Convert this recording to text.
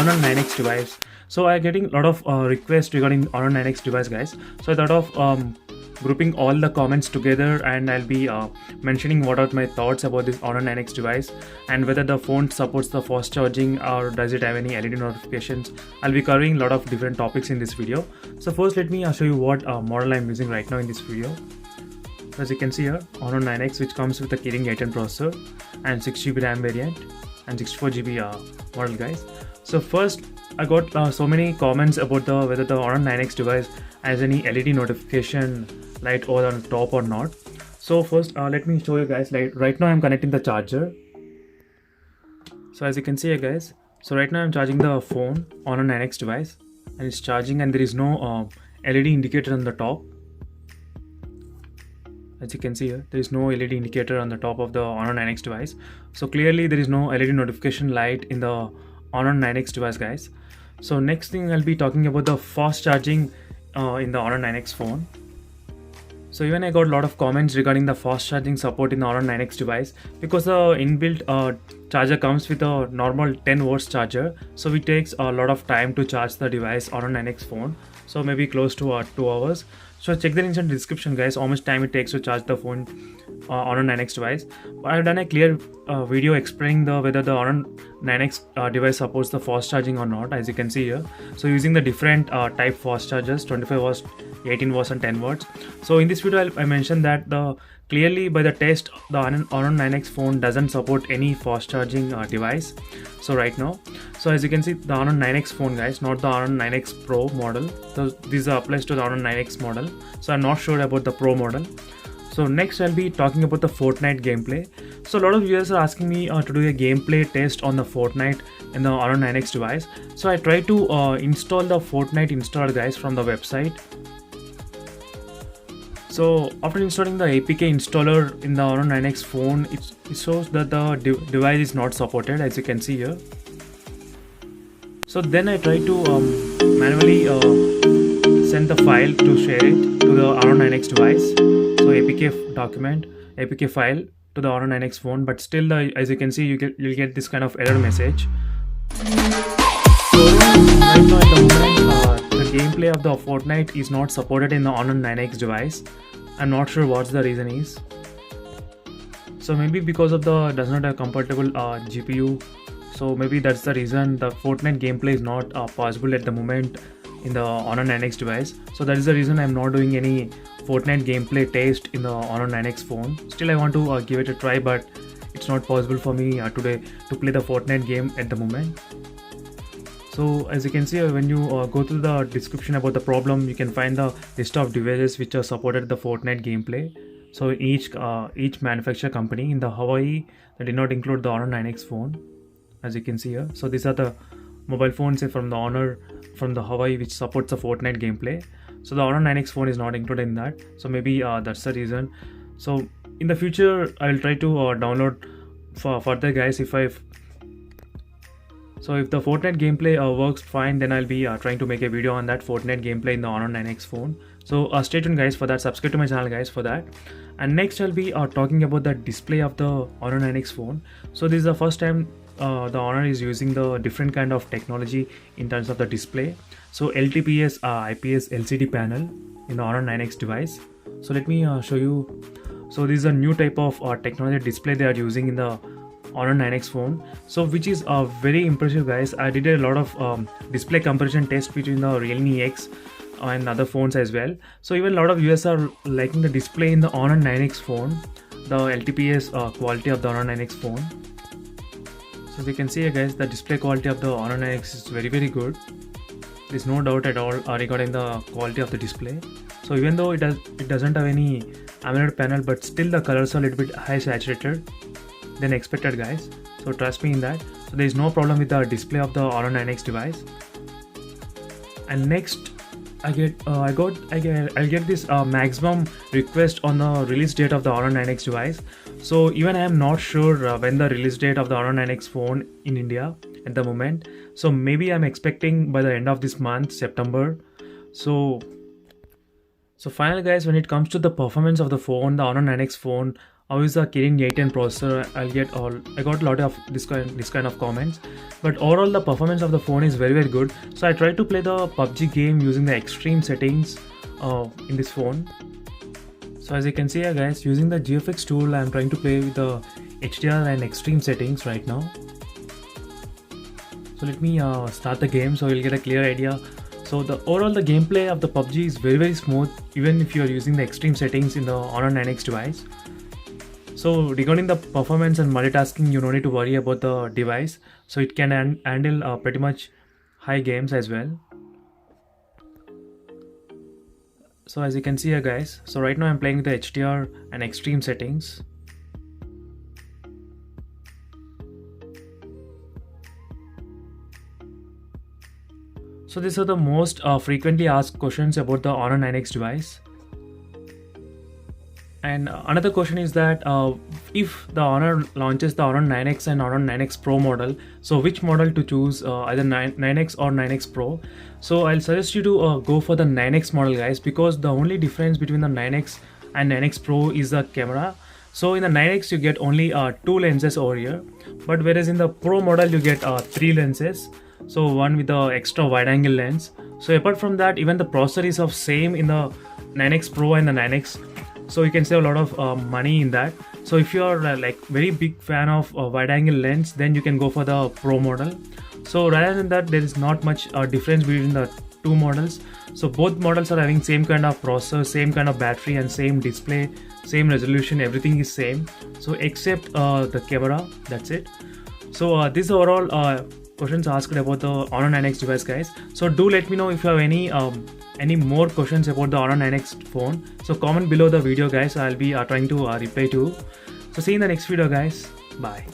Honor 9X device. So I'm getting a lot of requests regarding Honor 9X device, guys. So I thought of grouping all the comments together, and I'll be mentioning what are my thoughts about this Honor 9X device and whether the phone supports the fast charging or does it have any LED notifications. I'll be covering a lot of different topics in this video. So first, let me show you what model I'm using right now in this video. As you can see here, Honor 9X, which comes with a Kirin 810 processor and 6GB RAM variant and 64GB model, guys. So first, I got so many comments about whether the Honor 9X device has any LED notification light over on top or not. So first, let me show you guys. Like right now, I'm connecting the charger. So as you can see here, guys. So right now I'm charging the phone Honor 9X device, and it's charging, and there is no LED indicator on the top. As you can see here, there is no LED indicator on the top of the Honor 9X device. So clearly there is no LED notification light in the Honor 9X device, guys. So next thing, I'll be talking about the fast charging in the Honor 9X phone. So even I got a lot of comments regarding the fast charging support in the Honor 9X device, because the inbuilt charger comes with a normal 10 watts charger, so it takes a lot of time to charge the device Honor 9X phone. So maybe close to 2 hours. So check the link in the description, guys, how much time it takes to charge the phone Honor 9X device. I've done a clear video explaining whether the Honor 9X device supports the fast charging or not, as you can see here. So using the different type fast chargers, 25 watts, 18 watts and 10 watts. So in this video, I mentioned that clearly by the test, the Honor 9X phone doesn't support any fast charging device. So right now, so as you can see, the Honor 9X phone, guys, not the Honor 9X Pro model. So this applies to the Honor 9X model. So I'm not sure about the Pro model. So next, I'll be talking about the Fortnite gameplay. So a lot of viewers are asking me to do a gameplay test on the Fortnite in the Honor 9X device. So I tried to install the Fortnite installer, guys, from the website. So after installing the APK installer in the Honor 9X phone, it shows that the device is not supported, as you can see here. So then I tried to manually send the file to share it to the Honor 9X device. So APK document, APK file to the Honor 9X phone, but still, as you can see, you'll get this kind of error message. So right now at the moment, the gameplay of the Fortnite is not supported in the Honor 9X device. I'm not sure what the reason is. So maybe because of does not have compatible GPU. So maybe that's the reason the Fortnite gameplay is not possible at the moment in the Honor 9X device. So that is the reason I'm not doing any Fortnite gameplay test in the Honor 9X phone. Still, I want to give it a try, but it's not possible for me today to play the Fortnite game at the moment. So as you can see, when you go to the description about the problem, you can find the list of devices which are supported the Fortnite gameplay. So each manufacturer company in the Hawaii, they did not include the Honor 9X phone, as you can see here. So these are the mobile phones from the Honor from the Hawaii which supports the Fortnite gameplay. So the Honor 9X phone is not included in that. So maybe that's the reason. So in the future, I'll try to download further, guys. If the Fortnite gameplay works fine, then I'll be trying to make a video on that Fortnite gameplay in the Honor 9X phone. So stay tuned, guys, for that. Subscribe to my channel, guys, for that. And next, I'll be talking about the display of the Honor 9X phone. So this is the first time the Honor is using the different kind of technology in terms of the display. So LTPS IPS LCD panel in the Honor 9X device. So let me show you. So this is a new type of technology display they are using in the Honor 9X phone, so which is very impressive, guys. I did a lot of display comparison tests between the Realme X and other phones as well. So even a lot of users are liking the display in the Honor 9X phone, the LTPS quality of the Honor 9X phone. So as you can see here, guys, the display quality of the Honor 9X is very good. There's no doubt at all regarding the quality of the display. So even though it doesn't have any AMOLED panel, but still the colors are a little bit high saturated than expected, guys. So trust me in that. So there is no problem with the display of the Honor 9X device. And next, I'll get this maximum request on the release date of the Honor 9X device. So even I am not sure when the release date of the Honor 9X phone in India at the moment. So maybe I'm expecting by the end of this month, September. So finally, guys, when it comes to the performance of the phone, the Honor 9X phone how is the Kirin 810 processor. I got a lot of this kind of comments, but overall the performance of the phone is very good. So I tried to play the PUBG game using the extreme settings in this phone. So as you can see here guys, using the GFX tool, I am trying to play with the HDR and extreme settings right now. So let me start the game so you'll get a clear idea. So the gameplay of the PUBG is very smooth, even if you are using the extreme settings in the Honor 9X device. So regarding the performance and multitasking, you don't need to worry about the device. So it can handle pretty much high games as well. So as you can see here guys, so right now I'm playing with the HDR and extreme settings. So these are the most frequently asked questions about the Honor 9X device. And another question is that if the Honor launches the Honor 9X and Honor 9X Pro model, so which model to choose, either 9X or 9X Pro? So I'll suggest you to go for the 9X model guys, because the only difference between the 9X and 9X Pro is the camera. So in the 9X you get only 2 lenses over here, but whereas in the Pro model you get 3 lenses. So one with the extra wide angle lens. So apart from that, even the processor is of same in the 9X Pro and the 9X. So you can save a lot of money in that. So if you are like very big fan of wide angle lens, then you can go for the Pro model. So rather than that, there is not much difference between the two models. So both models are having same kind of processor, same kind of battery and same display, same resolution, everything is same. So except the camera, that's it. So this overall questions asked about the Honor 9X device guys. So do let me know if you have any more questions about the Honor 9X phone. So comment below the video guys, I'll be trying to reply to. So see you in the next video guys. Bye.